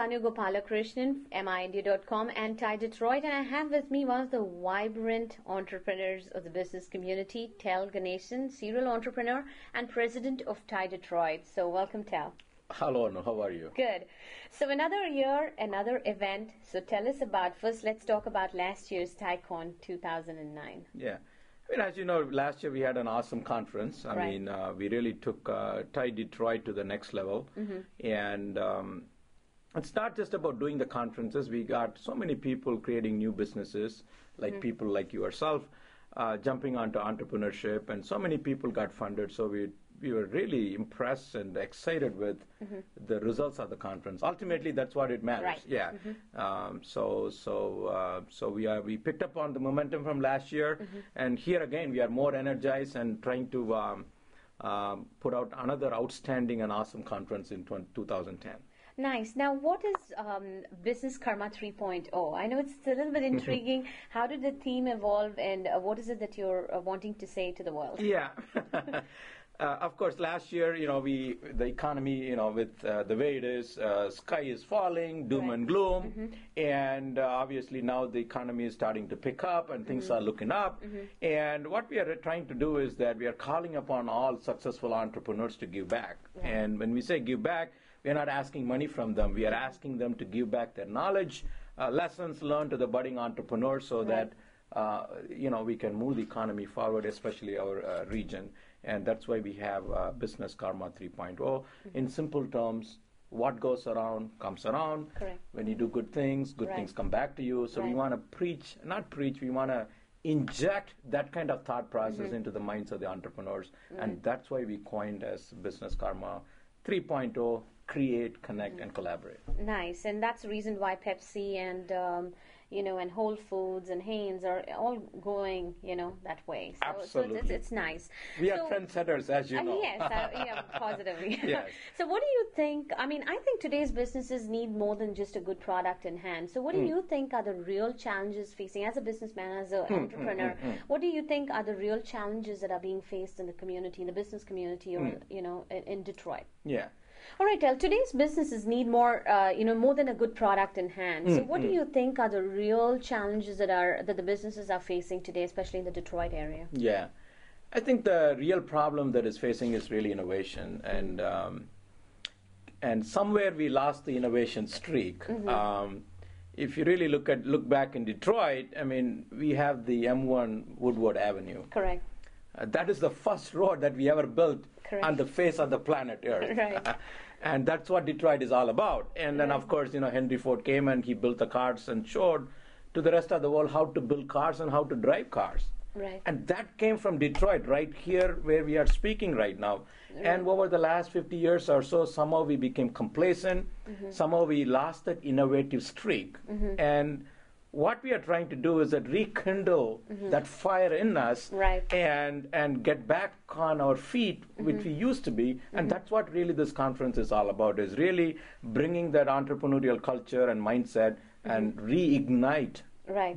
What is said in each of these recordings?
Tanu Gopalakrishnan, MINdia.com and TiE Detroit, and I have with me one of the vibrant entrepreneurs of the business community, Tel Ganesan, serial entrepreneur and president of TiE Detroit. So welcome, Tel. Hello, Anu. How are you? Good. So another year, another event. So tell us about, first let's talk about last year's TiECon 2009. Yeah. I mean, as you know, last year we had an awesome conference. We really took TiE Detroit to the next level. And it's not just about doing the conferences. We got so many people creating new businesses, like people like yourself, jumping onto entrepreneurship, and so many people got funded. So we were really impressed and excited with the results of the conference. Ultimately, that's what it matters. Right. Yeah. So we picked up on the momentum from last year, and here again we are more energized and trying to put out another outstanding and awesome conference in 2010. Nice. Now, what is Business Karma 3.0? I know it's a little bit intriguing. How did the theme evolve, and what is it that you're wanting to say to the world? Yeah. Of course, last year, the economy, with the way it is, sky is falling, doom and gloom, and obviously now the economy is starting to pick up and things are looking up. And what we are trying to do is that we are calling upon all successful entrepreneurs to give back. Right. And when we say give back, we are not asking money from them. We are asking them to give back their knowledge, lessons learned to the budding entrepreneurs, so that we can move the economy forward, especially our region. And that's why we have Business Karma 3.0. In simple terms, what goes around comes around. Correct. When you do good things come back to you. So we want to we want to inject that kind of thought process into the minds of the entrepreneurs. And that's why we coined as Business Karma 3.0, create, connect, and collaborate. Nice. And that's the reason why Pepsi and and Whole Foods and Hanes are all going, that way. So, Absolutely. So it's nice. We are trendsetters, as you know. Yes, positively. Yes. So what do you think? I mean, I think today's businesses need more than just a good product in hand. So what do you think are the real challenges facing, as a businessman, as an entrepreneur, what do you think are the real challenges that are being faced in the community, in the business community, or, in Detroit? Yeah. All right, Tel, today's businesses need more, more than a good product in hand. So what do you think are the real challenges that the businesses are facing today, especially in the Detroit area? Yeah. I think the real problem that is facing is really innovation. And somewhere we lost the innovation streak. If you really look back in Detroit, I mean, we have the M1 Woodward Avenue. Correct. That is the first road that we ever built on the face of the planet Earth. Right. And that's what Detroit is all about. And then, of course, Henry Ford came and he built the cars and showed to the rest of the world how to build cars and how to drive cars. Right. And that came from Detroit, right here where we are speaking right now. Right. And over the last 50 years or so, somehow we became complacent. Somehow we lost that innovative streak. And what we are trying to do is that rekindle that fire in us, and get back on our feet, which we used to be. And that's what really this conference is all about, is really bringing that entrepreneurial culture and mindset and reignite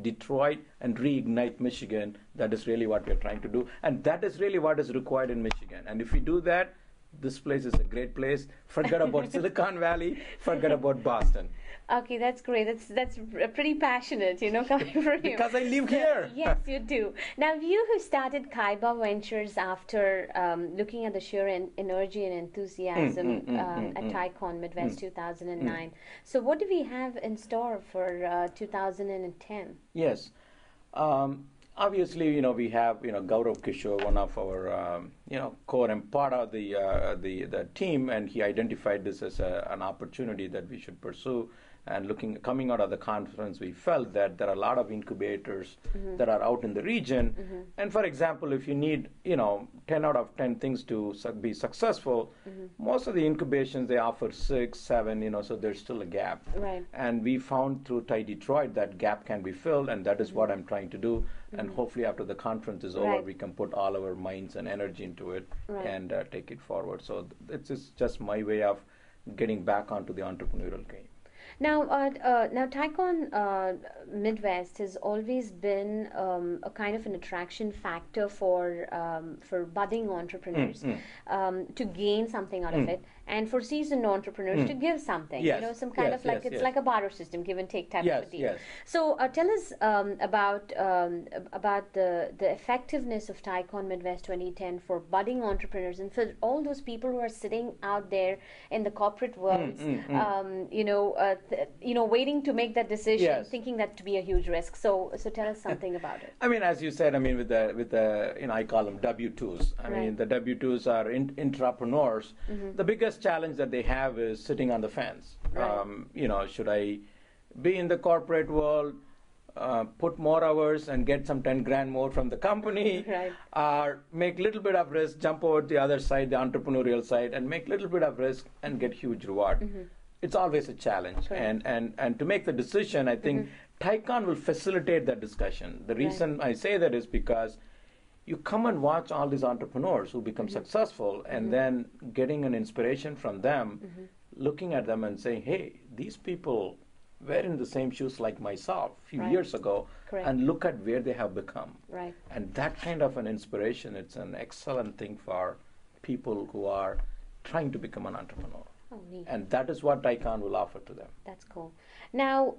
Detroit and reignite Michigan. That is really what we're trying to do. And that is really what is required in Michigan. And if we do that, this place is a great place. Forget about Silicon Valley. Forget about Boston. Okay, that's great. That's pretty passionate, coming from you. Because I live here. Yes, you do. Now, you who started Kaiba Ventures after looking at the sheer energy and enthusiasm at TiECon Midwest 2009. So what do we have in store for 2010? Yes. Obviously, we have, Gaurav Kishore, one of our, core and part of the team, and he identified this as an opportunity that we should pursue. And coming out of the conference, we felt that there are a lot of incubators that are out in the region. And for example, if you need, 10 out of 10 things to be successful, most of the incubations, they offer 6, 7, so there's still a gap. Right. And we found through TiE Detroit that gap can be filled, and that is what I'm trying to do. And hopefully after the conference is over, we can put all our minds and energy into it and take it forward. So it's just my way of getting back onto the entrepreneurial game. Now TiECon Midwest has always been a kind of an attraction factor for budding entrepreneurs to gain something out of it, and for seasoned entrepreneurs to give something. Yes. Some kind of like it's like a barter system, give and take type of a deal. Yes. So tell us about the effectiveness of TiECon Midwest 2010 for budding entrepreneurs and for all those people who are sitting out there in the corporate world, waiting to make that decision, thinking that to be a huge risk. So tell us something about it. I mean, as you said, I mean, with the I call them W-2s. I mean, the W-2s are entrepreneurs. The biggest challenge that they have is sitting on the fence. Should I be in the corporate world, put more hours and get some 10 grand more from the company, or make a little bit of risk, jump over to the other side, the entrepreneurial side, and make a little bit of risk and get huge reward. It's always a challenge. And to make the decision, I think TiECon will facilitate that discussion. The reason I say that is because you come and watch all these entrepreneurs who become successful, and then getting an inspiration from them, looking at them and saying, hey, these people were in the same shoes like myself a few years ago, and look at where they have become. And that kind of an inspiration, it's an excellent thing for people who are trying to become an entrepreneur. Oh, neat. And that is what TiECon will offer to them. That's cool. Now,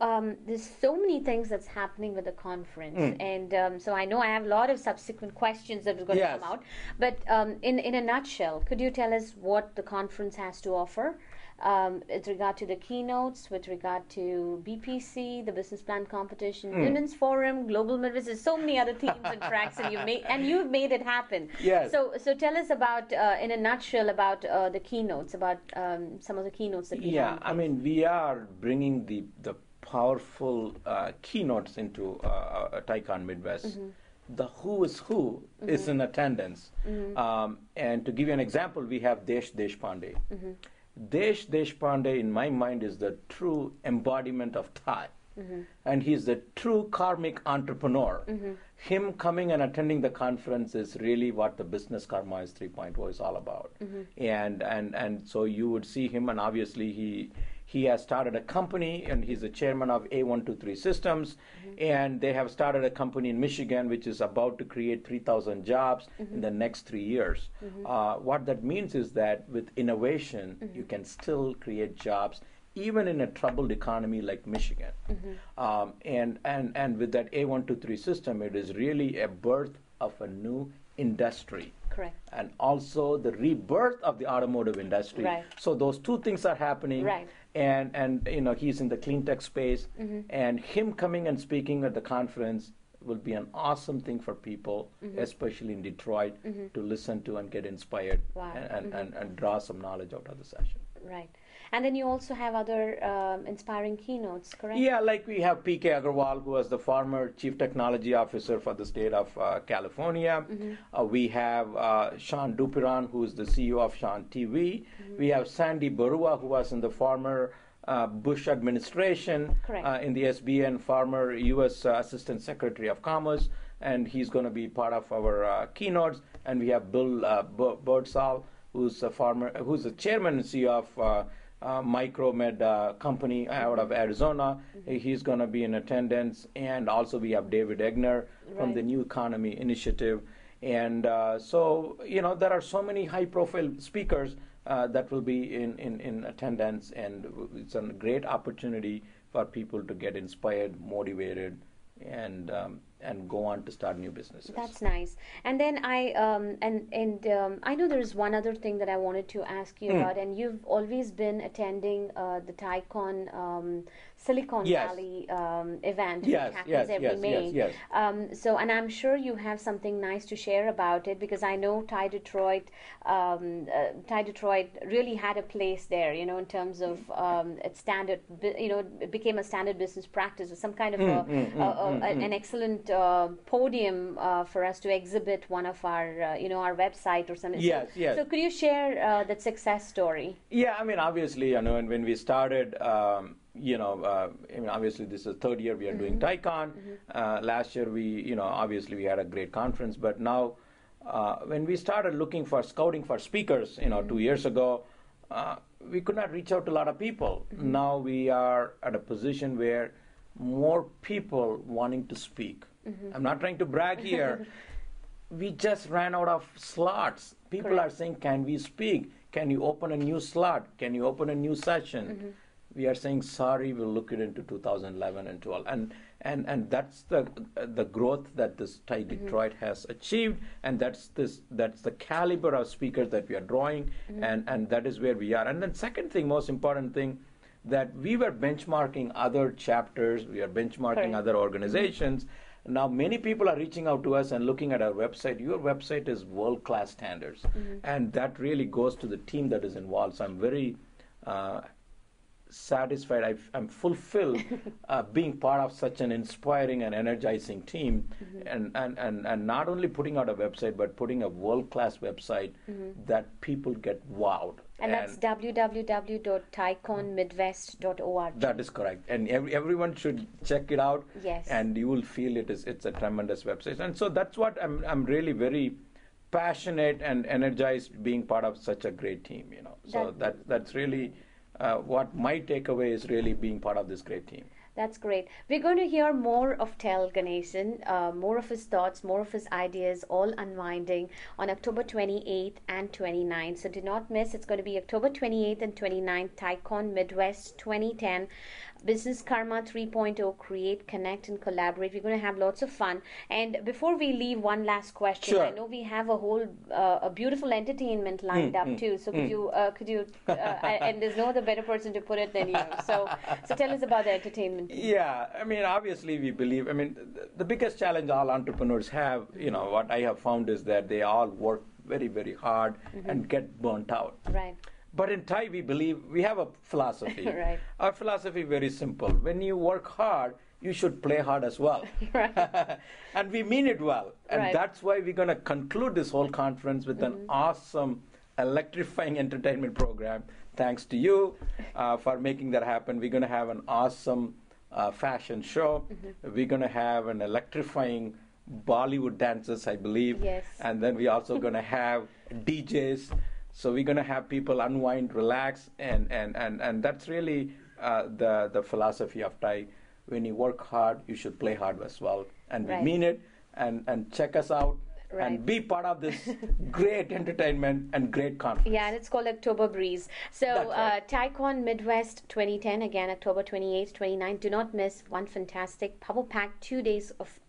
there's so many things that's happening with the conference, and so I know I have a lot of subsequent questions that are going to come out. But in a nutshell, could you tell us what the conference has to offer with regard to the keynotes, with regard to BPC, the business plan competition, Women's Forum, Global Midwest? There's so many other themes and tracks, and you've made it happen. Yes. So tell us about, in a nutshell, about the keynotes, about some of the keynotes that we have. I mean, we are bringing the powerful keynotes into TiECon Midwest. The who is who is in attendance. And to give you an example, we have Desh Deshpande. Desh Deshpande, in my mind, is the true embodiment of Thai. And he's the true karmic entrepreneur. Him coming and attending the conference is really what the Business Karma is 3.0 is all about. And so you would see him, and obviously he has started a company, and he's the chairman of A123 Systems, and they have started a company in Michigan which is about to create 3,000 jobs in the next 3 years. What that means is that with innovation, you can still create jobs even in a troubled economy like Michigan. And with that A123 system, it is really a birth of a new industry. Correct. And also the rebirth of the automotive industry. So those two things are happening. And he's in the clean tech space, and him coming and speaking at the conference will be an awesome thing for people, especially in Detroit, to listen to and get inspired and draw some knowledge out of the session. Right. And then you also have other inspiring keynotes, correct? Yeah, like we have P.K. Agarwal, who was the former Chief Technology Officer for the state of California. We have Sean Dupiran, who is the CEO of Sean TV. We have Sandy Barua, who was in the former Bush administration in the SBN, former U.S. Assistant Secretary of Commerce, and he's going to be part of our keynotes. And we have Bill Birdsall, who's the chairman and CEO of Micromed company out of Arizona. He's going to be in attendance. And also we have David Egner from the New Economy Initiative. And so, there are so many high-profile speakers that will be in attendance, and it's a great opportunity for people to get inspired, motivated, and go on to start new businesses. That's nice. And then I know there's one other thing that I wanted to ask you about, and you've always been attending the TiECon Silicon Valley event, which happens every May. So, and I'm sure you have something nice to share about it, because I know TiE Detroit really had a place there, in terms of its standard, it became a standard business practice, with some kind of an excellent podium for us to exhibit one of our, our website or something. So could you share that success story? Yeah, I mean, obviously, when we started, obviously this is the third year we are doing TiECon. Last year obviously we had a great conference, but now when we started scouting for speakers, 2 years ago, we could not reach out to a lot of people. Now we are at a position where more people wanting to speak. I'm not trying to brag here. We just ran out of slots. People Correct. are saying, can we speak? Can you open a new slot? Can you open a new session? We are saying, sorry, we'll look it into 2011 and 12. And that's the growth that this TiE Detroit has achieved, and that's the caliber of speakers that we are drawing, and that is where we are. And then second thing, most important thing, that we were benchmarking other chapters, we are benchmarking Correct. other organizations. Now many people are reaching out to us and looking at our website. Your website is world-class standards, and that really goes to the team that is involved. So I'm very satisfied. I'm fulfilled being part of such an inspiring and energizing team, and not only putting out a website, but putting a world-class website that people get wowed. And that's www.TiEConMidwest.org. That is correct, and everyone should check it out. Yes. And you will feel it's a tremendous website, and so that's what I'm really very passionate and energized being part of such a great team. So that's really what my takeaway is, really being part of this great team. That's great. We're going to hear more of Tel Ganesan, more of his thoughts, more of his ideas, all unwinding on October 28th and 29th. So do not miss. It's going to be October 28th and 29th, TiECon Midwest 2010. Business Karma 3.0, create, connect, and collaborate. We're going to have lots of fun. And before we leave, one last question. Sure. I know we have a whole, a beautiful entertainment lined up too. So could you, and there's no other better person to put it than you. So tell us about the entertainment. Yeah, I mean, obviously we believe, the biggest challenge all entrepreneurs have, what I have found is that they all work very, very hard and get burnt out. Right. But in TiE, we believe, we have a philosophy. Right. Our philosophy is very simple. When you work hard, you should play hard as well. Right. And we mean it well. And Right. that's why we're going to conclude this whole conference with an awesome, electrifying entertainment program. Thanks to you for making that happen. We're going to have an awesome fashion show. We're going to have an electrifying Bollywood dances, I believe. Yes. And then we're also going to have DJs. So we're going to have people unwind, relax, and that's really the philosophy of TiE. When you work hard, you should play hard as well. And we Right. mean it, and check us out. Right. And be part of this great entertainment and great conference. Yeah, and it's called October Breeze. So That's right. TiECon Midwest 2010, again, October 28th, 29th. Do not miss one fantastic, power-packed 2 days of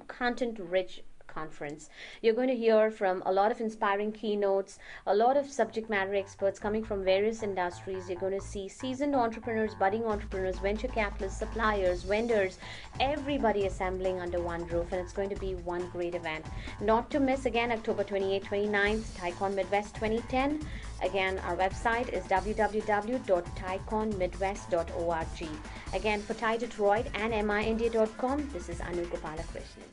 content-rich conference. You're going to hear from a lot of inspiring keynotes, a lot of subject matter experts coming from various industries. You're going to see seasoned entrepreneurs, budding entrepreneurs, venture capitalists, suppliers, vendors, everybody assembling under one roof, and it's going to be one great event. Not to miss, again, October 28th, 29th, TiECon Midwest 2010. Again, our website is www.tieconmidwest.org. Again, for TiE Detroit and MINdia.com, this is Anu Gopalakrishnan.